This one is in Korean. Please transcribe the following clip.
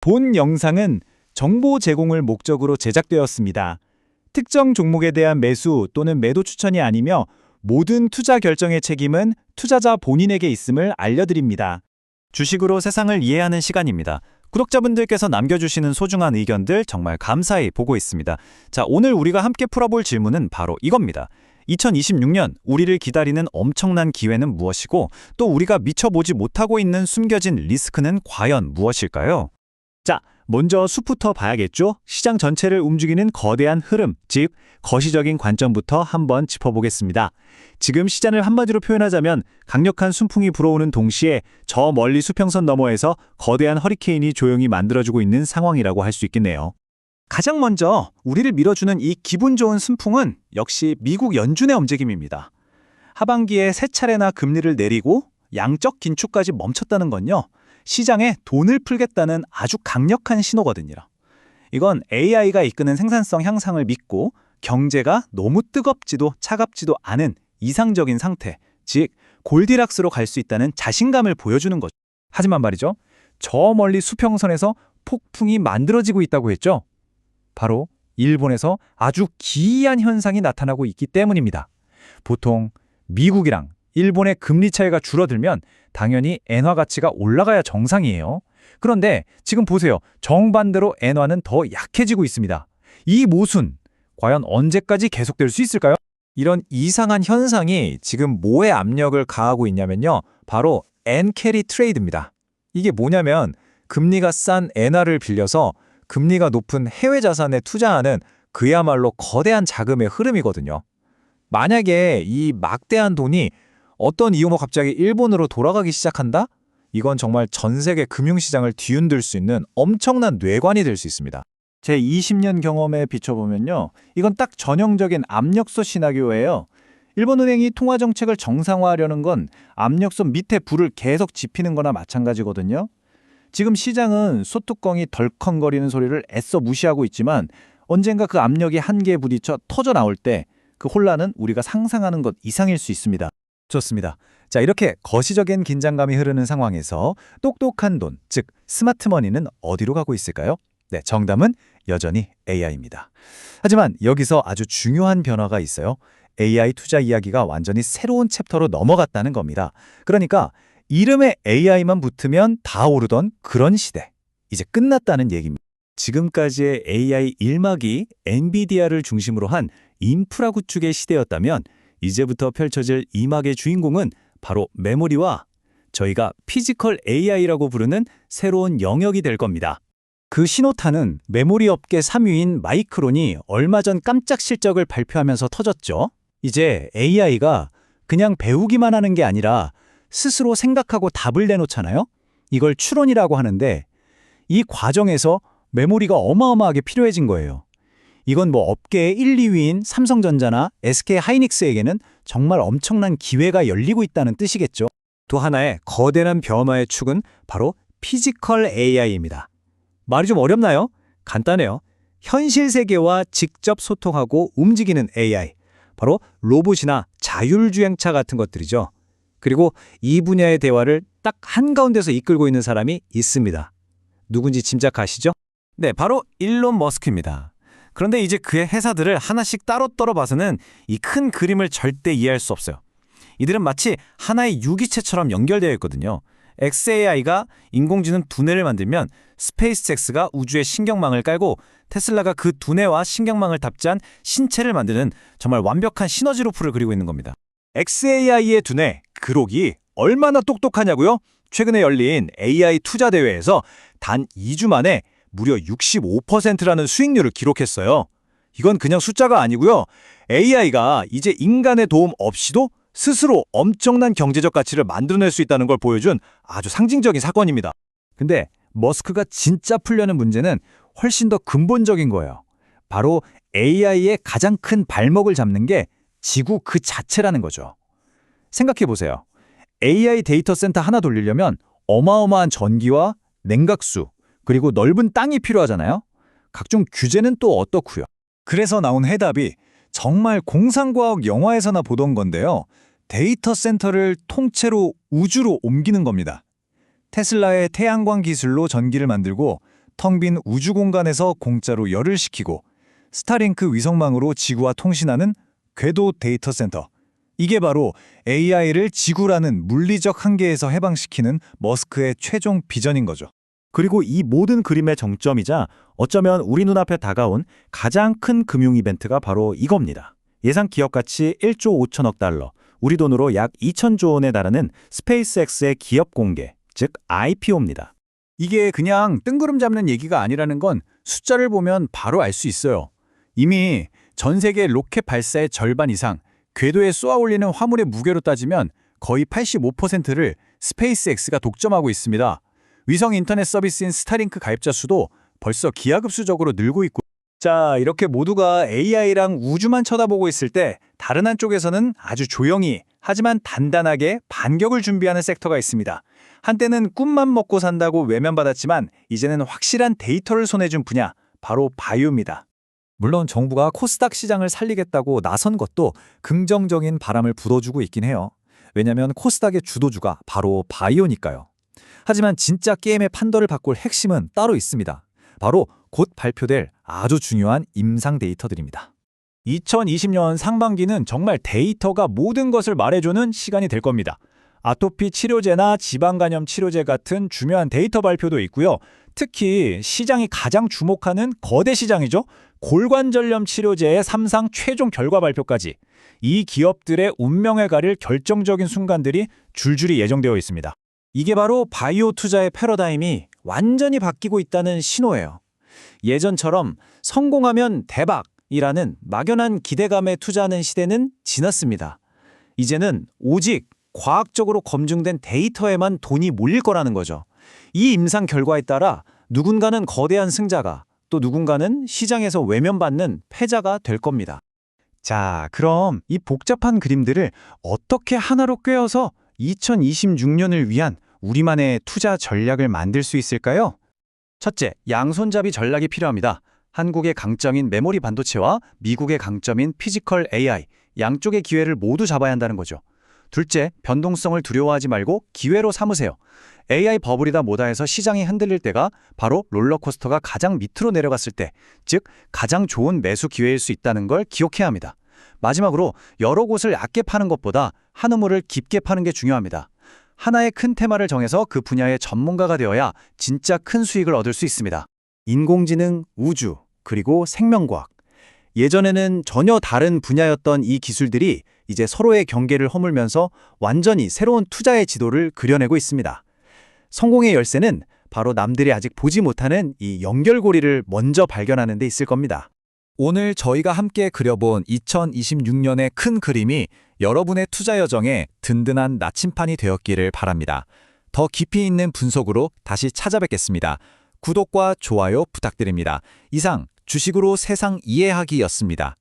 본 영상은 정보 제공을 목적으로 제작되었습니다. 특정 종목에 대한 매수 또는 매도 추천이 아니며 모든 투자 결정의 책임은 투자자 본인에게 있음을 알려드립니다. 주식으로 세상을 이해하는 시간입니다. 구독자분들께서 남겨주시는 소중한 의견들 정말 감사히 보고 있습니다. 자, 오늘 우리가 함께 풀어볼 질문은 바로 이겁니다. 2026년 우리를 기다리는 엄청난 기회는 무엇이고 또 우리가 미처보지 못하고 있는 숨겨진 리스크는 과연 무엇일까요? 자, 먼저 숲부터 봐야겠죠? 시장 전체를 움직이는 거대한 흐름, 즉 거시적인 관점부터 한번 짚어보겠습니다. 지금 시장을 한마디로 표현하자면 강력한 순풍이 불어오는 동시에 저 멀리 수평선 너머에서 거대한 허리케인이 조용히 만들어주고 있는 상황이라고 할 수 있겠네요. 가장 먼저 우리를 밀어주는 이 기분 좋은 순풍은 역시 미국 연준의 움직임입니다. 하반기에 세 차례나 금리를 내리고 양적 긴축까지 멈췄다는 건요, 시장에 돈을 풀겠다는 아주 강력한 신호거든요. 이건 AI가 이끄는 생산성 향상을 믿고 경제가 너무 뜨겁지도 차갑지도 않은 이상적인 상태, 즉 골디락스로 갈 수 있다는 자신감을 보여주는 거죠. 하지만 말이죠, 저 멀리 수평선에서 폭풍이 만들어지고 있다고 했죠. 바로 일본에서 아주 기이한 현상이 나타나고 있기 때문입니다. 보통 미국이랑 일본의 금리 차이가 줄어들면 당연히 엔화 가치가 올라가야 정상이에요. 그런데 지금 보세요. 정반대로 엔화는 더 약해지고 있습니다. 이 모순, 과연 언제까지 계속될 수 있을까요? 이런 이상한 현상이 지금 뭐에 압력을 가하고 있냐면요, 바로 엔캐리 트레이드입니다. 이게 뭐냐면 금리가 싼 엔화를 빌려서 금리가 높은 해외 자산에 투자하는 그야말로 거대한 자금의 흐름이거든요. 만약에 이 막대한 돈이 어떤 이유로 갑자기 일본으로 돌아가기 시작한다? 이건 정말 전 세계 금융시장을 뒤흔들 수 있는 엄청난 뇌관이 될 수 있습니다. 제 20년 경험에 비춰보면요, 이건 딱 전형적인 압력솥 시나리오예요. 일본은행이 통화정책을 정상화하려는 건 압력솥 밑에 불을 계속 지피는 거나 마찬가지거든요. 지금 시장은 솥뚜껑이 덜컹거리는 소리를 애써 무시하고 있지만 언젠가 그 압력이 한계에 부딪혀 터져 나올 때 그 혼란은 우리가 상상하는 것 이상일 수 있습니다. 좋습니다. 자, 이렇게 거시적인 긴장감이 흐르는 상황에서 똑똑한 돈, 즉 스마트머니는 어디로 가고 있을까요? 네, 정답은 여전히 AI입니다. 하지만 여기서 아주 중요한 변화가 있어요. AI 투자 이야기가 완전히 새로운 챕터로 넘어갔다는 겁니다. 그러니까 이름에 AI만 붙으면 다 오르던 그런 시대, 이제 끝났다는 얘기입니다. 지금까지의 AI 일막이 엔비디아를 중심으로 한 인프라 구축의 시대였다면 이제부터 펼쳐질 이막의 주인공은 바로 메모리와 저희가 피지컬 AI라고 부르는 새로운 영역이 될 겁니다. 그 신호탄은 메모리 업계 3위인 마이크론이 얼마 전 깜짝 실적을 발표하면서 터졌죠. 이제 AI가 그냥 배우기만 하는 게 아니라 스스로 생각하고 답을 내놓잖아요. 이걸 추론이라고 하는데 이 과정에서 메모리가 어마어마하게 필요해진 거예요. 이건 뭐 업계의 1, 2위인 삼성전자나 SK하이닉스에게는 정말 엄청난 기회가 열리고 있다는 뜻이겠죠. 또 하나의 거대한 변화의 축은 바로 피지컬 AI입니다. 말이 좀 어렵나요? 간단해요. 현실 세계와 직접 소통하고 움직이는 AI, 바로 로봇이나 자율주행차 같은 것들이죠. 그리고 이 분야의 대화를 딱 한가운데서 이끌고 있는 사람이 있습니다. 누군지 짐작하시죠? 네, 바로 일론 머스크입니다. 그런데 이제 그의 회사들을 하나씩 따로 봐서는 이 큰 그림을 절대 이해할 수 없어요. 이들은 마치 하나의 유기체처럼 연결되어 있거든요. xAI가 인공지능 두뇌를 만들면 스페이스X가 우주에 신경망을 깔고 테슬라가 그 두뇌와 신경망을 답지한 신체를 만드는 정말 완벽한 시너지 루프를 그리고 있는 겁니다. xAI의 두뇌, 그록이 얼마나 똑똑하냐고요? 최근에 열린 AI 투자 대회에서 단 2주 만에 무려 65%라는 수익률을 기록했어요. 이건 그냥 숫자가 아니고요. AI가 이제 인간의 도움 없이도 스스로 엄청난 경제적 가치를 만들어낼 수 있다는 걸 보여준 아주 상징적인 사건입니다. 근데 머스크가 진짜 풀려는 문제는 훨씬 더 근본적인 거예요. 바로 AI의 가장 큰 발목을 잡는 게 지구 그 자체라는 거죠. 생각해보세요. AI 데이터 센터 하나 돌리려면 어마어마한 전기와 냉각수, 그리고 넓은 땅이 필요하잖아요. 각종 규제는 또 어떻고요. 그래서 나온 해답이 정말 공상과학 영화에서나 보던 건데요. 데이터 센터를 통째로 우주로 옮기는 겁니다. 테슬라의 태양광 기술로 전기를 만들고 텅 빈 우주 공간에서 공짜로 열을 식히고 스타링크 위성망으로 지구와 통신하는 궤도 데이터 센터. 이게 바로 AI를 지구라는 물리적 한계에서 해방시키는 머스크의 최종 비전인 거죠. 그리고 이 모든 그림의 정점이자 어쩌면 우리 눈앞에 다가온 가장 큰 금융 이벤트가 바로 이겁니다. 예상 기업 가치 1조 5천억 달러, 우리 돈으로 약 2천조 원에 달하는 스페이스X의 기업 공개, 즉 IPO입니다. 이게 그냥 뜬구름 잡는 얘기가 아니라는 건 숫자를 보면 바로 알 수 있어요. 이미 전 세계 로켓 발사의 절반 이상, 궤도에 쏘아 올리는 화물의 무게로 따지면 거의 85%를 스페이스X가 독점하고 있습니다. 위성 인터넷 서비스인 스타링크 가입자 수도 벌써 기하급수적으로 늘고 있고. 자, 이렇게 모두가 AI랑 우주만 쳐다보고 있을 때 다른 한쪽에서는 아주 조용히 하지만 단단하게 반격을 준비하는 섹터가 있습니다. 한때는 꿈만 먹고 산다고 외면받았지만 이제는 확실한 데이터를 손에 쥔 분야, 바로 바이오입니다. 물론 정부가 코스닥 시장을 살리겠다고 나선 것도 긍정적인 바람을 불어주고 있긴 해요. 왜냐하면 코스닥의 주도주가 바로 바이오니까요. 하지만 진짜 게임의 판도를 바꿀 핵심은 따로 있습니다. 바로 곧 발표될 아주 중요한 임상 데이터들입니다. 2020년 상반기는 정말 데이터가 모든 것을 말해주는 시간이 될 겁니다. 아토피 치료제나 지방간염 치료제 같은 중요한 데이터 발표도 있고요. 특히 시장이 가장 주목하는 거대 시장이죠. 골관절염 치료제의 3상 최종 결과 발표까지 이 기업들의 운명을 가릴 결정적인 순간들이 줄줄이 예정되어 있습니다. 이게 바로 바이오 투자의 패러다임이 완전히 바뀌고 있다는 신호예요. 예전처럼 성공하면 대박이라는 막연한 기대감에 투자하는 시대는 지났습니다. 이제는 오직 과학적으로 검증된 데이터에만 돈이 몰릴 거라는 거죠. 이 임상 결과에 따라 누군가는 거대한 승자가 또 누군가는 시장에서 외면받는 패자가 될 겁니다. 자, 그럼 이 복잡한 그림들을 어떻게 하나로 꿰어서 2026년을 위한 우리만의 투자 전략을 만들 수 있을까요? 첫째, 양손잡이 전략이 필요합니다. 한국의 강점인 메모리 반도체와 미국의 강점인 피지컬 AI, 양쪽의 기회를 모두 잡아야 한다는 거죠. 둘째, 변동성을 두려워하지 말고 기회로 삼으세요. AI 버블이다 뭐다 해서 시장이 흔들릴 때가 바로 롤러코스터가 가장 밑으로 내려갔을 때, 즉 가장 좋은 매수 기회일 수 있다는 걸 기억해야 합니다. 마지막으로 여러 곳을 얕게 파는 것보다 한 우물을 깊게 파는 게 중요합니다. 하나의 큰 테마를 정해서 그 분야의 전문가가 되어야 진짜 큰 수익을 얻을 수 있습니다. 인공지능, 우주, 그리고 생명과학. 예전에는 전혀 다른 분야였던 이 기술들이 이제 서로의 경계를 허물면서 완전히 새로운 투자의 지도를 그려내고 있습니다. 성공의 열쇠는 바로 남들이 아직 보지 못하는 이 연결고리를 먼저 발견하는 데 있을 겁니다. 오늘 저희가 함께 그려본 2026년의 큰 그림이 여러분의 투자 여정에 든든한 나침판이 되었기를 바랍니다. 더 깊이 있는 분석으로 다시 찾아뵙겠습니다. 구독과 좋아요 부탁드립니다. 이상 주식으로 세상 이해하기였습니다.